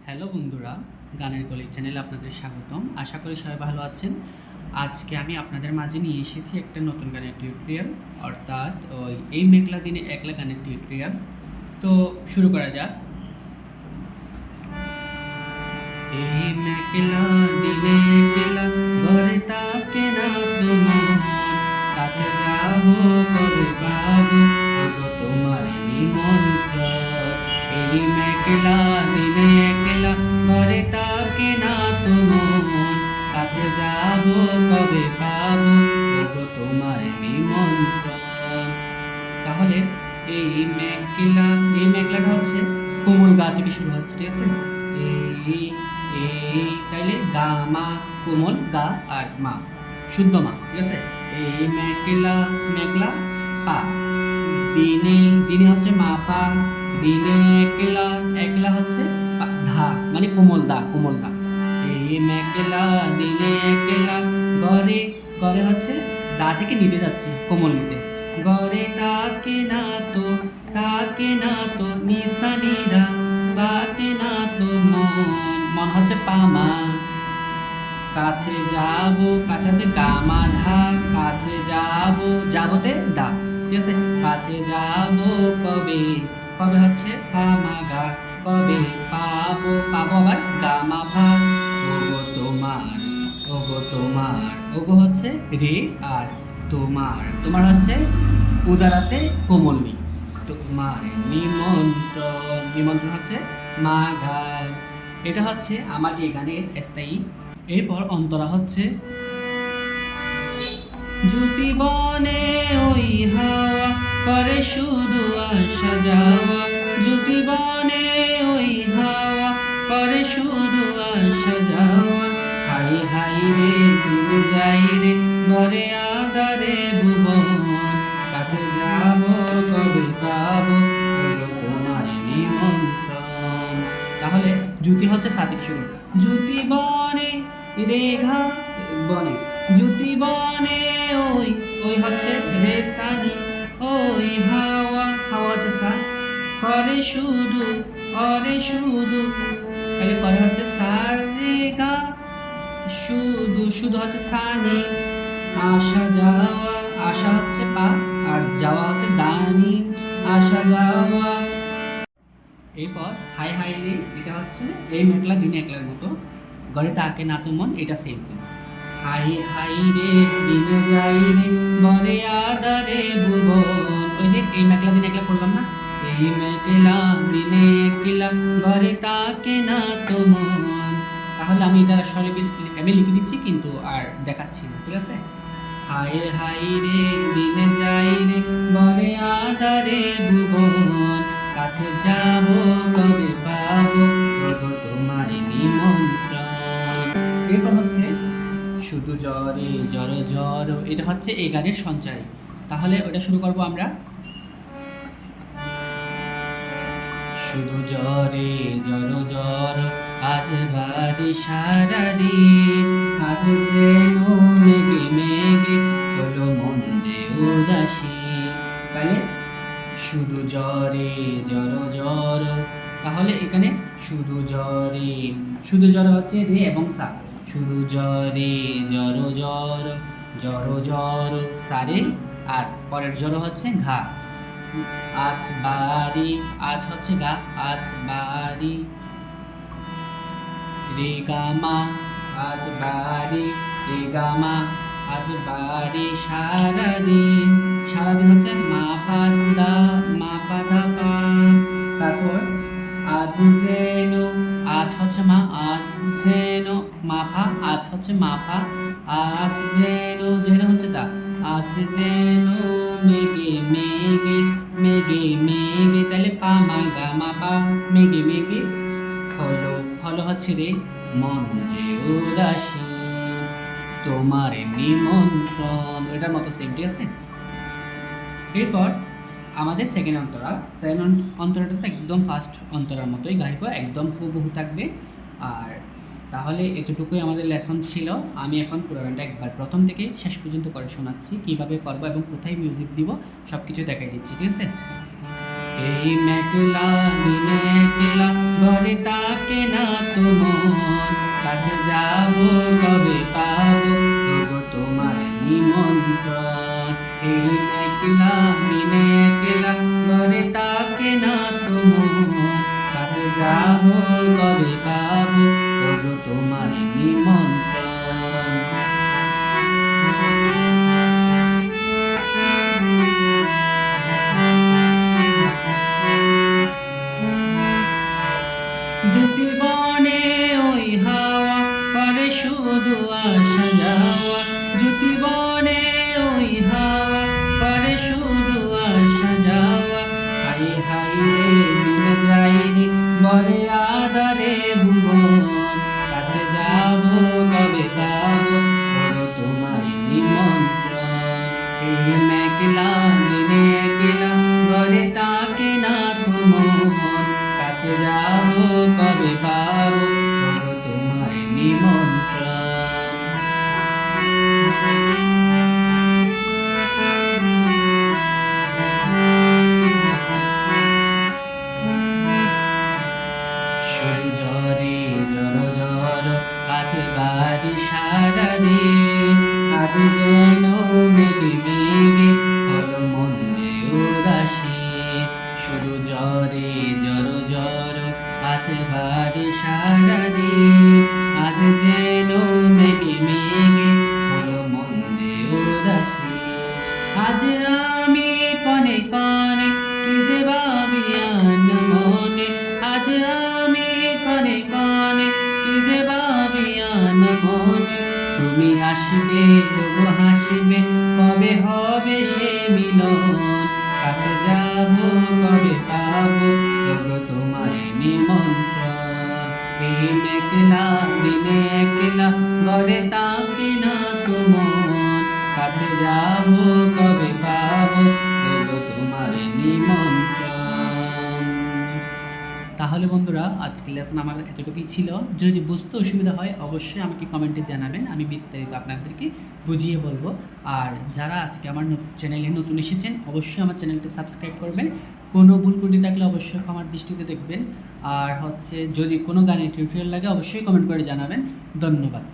Hello বন্ধুরা, গানের কলি চ্যানেলে আপনাদের স্বাগতম। আশা করি সবাই ভালো আছেন। আজকে আমি আপনাদের মাঝে নিয়ে এসেছি একটা নতুন গানের টিউটোরিয়াল, অর্থাৎ এই মেঘলা দিনে একলা গানের টিউটোরিয়াল। তো শুরু করা যাক। এই মেঘলা দিনে একলা ঘরে থাকে না তোমার, কাছে যাবো কবে পাবো ওগো তোমার নিমন্ত্রণ। এই মেঘলা দিনে একলা ঘরে থাকে না তোমার, কাছে যাবো কবে পাবো ওগো তোমার নিমন্ত্রণ। তাহলে এই মেঘলা, এই মেঘলাটা হচ্ছে কোমল গা থেকে শুরু হচ্ছে, ঠিক আছে? এই তাইলে গা মা, কোমল গা আর মা, শুদ্ধ মা, ঠিক আছে? এই মেঘলা, মেঘলা পা, দিনে, দিনে হচ্ছে মা পা, দিনে একলা, একলা হচ্ছে ধা মানে কোমল দা, কোমল দা। এই মেঘলা দিনে একলা ঘরে, ঘরে হচ্ছে দা থেকে নিতে যাচ্ছি, কোমল নিতে। ঘরে তাকে না তো, তাকে না তো নিশানিরা, তাকে না তো মন, মন হচ্ছে পামা। কাছে যাবো, কাছে আছে গামা ধা, কাছে যাবো, যাবোতে দা, ঠিক আছে? কাছে যাবো কবে, কবে হচ্ছে পামা গা, কবে পাবো, পাবো আবার গামা ভা। ওগো তোমার, ওগো তোমার, ওগো হচ্ছে রে, আর তোমার, তোমার হচ্ছে উদারাতে কোমলনি। তোমার নিমন্ত্রণ, নিমন্ত্রণ হচ্ছে মা ঘাট। এটা হচ্ছে আমার এই গানের স্থায়ী। এরপর অন্তরা হচ্ছে জ্যোতি বনে ওই হাওয়া করে শুধু আসা যাওয়া, জ্যোতি বনে ওই হাওয়া করে শুধু আসা যাওয়া। হাই হাই রে দিন যাই রে ঘরে আধারে ভুবন, কাছে যাব কবে পাবো ওগো তোমার নিমন্ত্রণ। তাহলে জ্যোতি হচ্ছে সাথে শুরু, জ্যোতি বনে রেঘা, বনে জ্যোতি বনে ওই, ওই হচ্ছে রে সানি, ওই হাওয়া, হাওয়া হচ্ছে সা, করে শুধু, করে শুধু, তাহলে করে হচ্ছে সা রে গা, শুধু, শুধু হচ্ছে সানি। আসা যাওয়া, আসা হচ্ছে পা, আর যাওয়া হচ্ছে দানি, আসা যাওয়া। এরপর হাই হাই রে, এটা হচ্ছে এই মেঘলা দিনে একলার মতো, ঘরে তাকে না তো মন, এটা সেম সেম। হাই হাই রে দিনে যাই রে ঘরে আধারে ভুবন, ওই যে এই মেঘলা দিনে একলা করলাম না, এই মেঘলা দিনে একলা ঘরে তাকে না তো মন। তাহলে আমি এটা সরে আমি লিখে দিচ্ছি কিন্তু আর দেখাচ্ছি না, ঠিক আছে? হাই হাই রে দিনে যাই রে ঘরে আধারে ভুবন, কাছে যাব কবে পাবো ওগো তোমার নিমন্ত্রণ। এরপর হচ্ছে শুধু জ্বরে জ্বর জ্বর, এটা হচ্ছে এই গানের সঞ্চারী। তাহলে ওটা শুরু করব আমরা। শুধু জ্বরে জ্বর জ্বর আজ বাড়ি সারা দিন, আজ যেন মেঘে মেঘে হলো মন যে উদাসী। তাহলে শুধু জ্বরে জ্বর জ্বর, তাহলে এখানে শুধু জ্বরে, শুধু জ্বর হচ্ছে রে এবং সা, শুধু জ্বরে জ্বর জ্বর, জ্বর জ্বর সারে, আর পরের জ্বর হচ্ছে ঘা। আজ বাড়ি, আজ হচ্ছে গা, আজ বাড়ি রে গামা, আজ বাড়ি রে গামা, আজ বাড়ি সারাদিন, সারাদিন হচ্ছে মা পাদা, মা পাদা পা। তারপর আজ যেন, আজ হচ্ছে মা, আজ যেন মাফা, আজ হচ্ছে মাফা, আজ যেন, যেন হচ্ছে তা, আজ যেন মেঘে মেঘে, মেঘে মেঘে, তাহলে পা মা গা মা পা, মেঘে মেঘে হলো, হলো হচ্ছে রে মন যে উদাসী তোমার নিমন্ত্রণ, এটার মতো সেম, ঠিক আছে? এরপর আমাদের সেকেন্ড অন্তরা, সেকেন্ড অন্তরাটা তো একদম ফার্স্ট অন্তরার মতোই গাইবো, একদম হুবহু থাকবে। আর তাহলে এতটুকুই আমাদের লেসন ছিল। আমি এখন পুরো গানটা একবার প্রথম থেকে শেষ পর্যন্ত করে শোনাচ্ছি, কীভাবে করবো এবং কোথায় মিউজিক দিব সব কিছু দেখাই দিচ্ছি, ঠিক আছে? এই মেঘলা দিনে একলা ঘরে তাকে না তোমার, কাছে যাব কবে পাবো তবু তোমার নিমন্ত্রণ। এই মেঘলা দিনে একলা ঘরে তাকে না তোমার, কাছে যাব কবে পাবো তবু তোমার নিমন্ত্রণ। যদি বনে ওই হাওয়া করে শুধু আসা যাওয়া, যদি বনে ওই হাওয়া করে শুধু আসা যাওয়া, হাই হাই রে দিন যাই রে বলে আধারে ভুবন, কাছে যাব কবে পাবো তবু তোমার নিমন্ত্রণ। এই মেঘলা দিনে একলা ঘরে তাকে না তোমার, কাছে যাব কবে পাবো তবু তোমার নিমন্ত্রণ। শুরু ঝরে ঝর ঝর আছে বাড়ি সারা দিন, আজ যেন মেঘে মেঘে হলো মন যে উদাসী। শুরু ঝরে ঝর ঝর আছে বাড়ি সারা দিন, আজ যেন মেঘে মেঘে হলো মন যে উদাসী। আজ আমি কনে কনে কি যে ভাবি আন মনে, আজ আমি কনে কনে কি যে ভাবি আন মনে। তুমি আসবে তবু হাসবে কবে হবে সে মিলন, কাছে যাব কবে পাবো তবু তোমার নিমন্ত্রণ। এই মেঘলা দিনে একলা ঘরে তাকে না তোমার, কাছে যাব কবে পাবো তবু তোমার নিমন্ত্রণ। তাহলে বন্ধুরা আজকের লেসন আমার এতটুকুই ছিল। যদি বুঝতে অসুবিধা হয় অবশ্যই আমাকে কমেন্টে জানাবেন, আমি বিস্তারিত আপনাদেরকে বুঝিয়ে বলবো। আর যারা আজকে আমার চ্যানেলে নতুন এসেছেন অবশ্যই আমার চ্যানেলটি সাবস্ক্রাইব করবেন। কোনো ভুল ত্রুটি থাকলে অবশ্যই আমার দৃষ্টিতে দেখবেন। আর যদি কোনো গানের টিউটোরিয়াল লাগে অবশ্যই কমেন্ট করে জানাবেন। ধন্যবাদ।